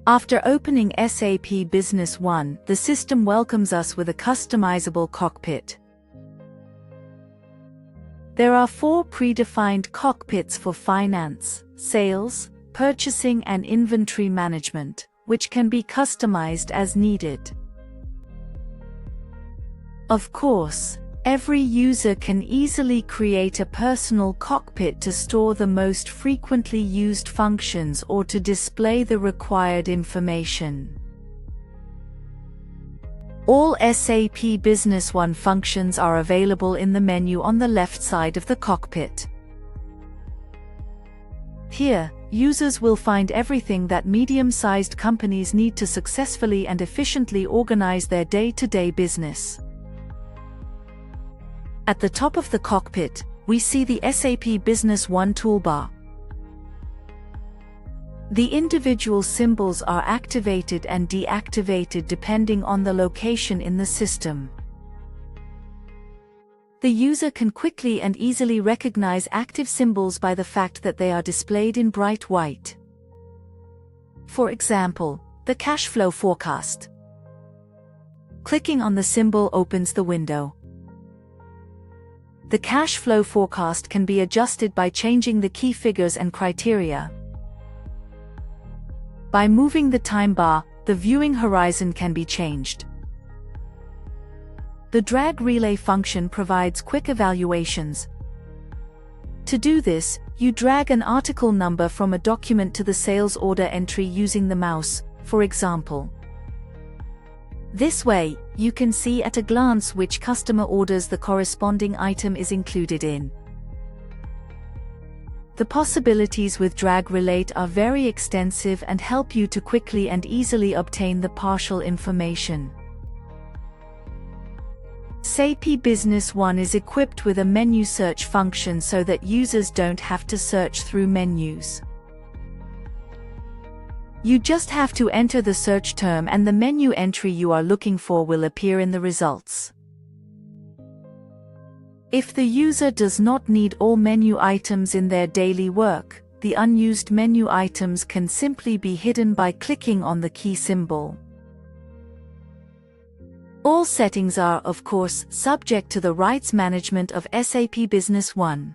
After opening SAP Business One, the system welcomes us with a customizable cockpit. There are 4 predefined cockpits for finance, sales, purchasing and inventory management, which can be customized as needed. Of course, every user can easily create a personal cockpit to store the most frequently used functions or to display the required information. All SAP Business One functions are available in the menu on the left side of the cockpit. Here, users will find everything that medium-sized companies need to successfully and efficiently organize their day-to-day business. At the top of the cockpit, we see the SAP Business One toolbar. The individual symbols are activated and deactivated depending on the location in the system. The user can quickly and easily recognize active symbols by the fact that they are displayed in bright white. For example, the cash flow forecast. Clicking on the symbol opens the window. The cash flow forecast can be adjusted by changing the key figures and criteria. By moving the time bar, the viewing horizon can be changed. The drag relay function provides quick evaluations. To do this, you drag an article number from a document to the sales order entry using the mouse, for example. This way, you can see at a glance which customer orders the corresponding item is included in. The possibilities with drag relate are very extensive and help you to quickly and easily obtain the partial information. SAP Business One is equipped with a menu search function so that users don't have to search through menus. You just have to enter the search term and the menu entry you are looking for will appear in the results. If the user does not need all menu items in their daily work, the unused menu items can simply be hidden by clicking on the key symbol. All settings are, of course, subject to the rights management of SAP Business One.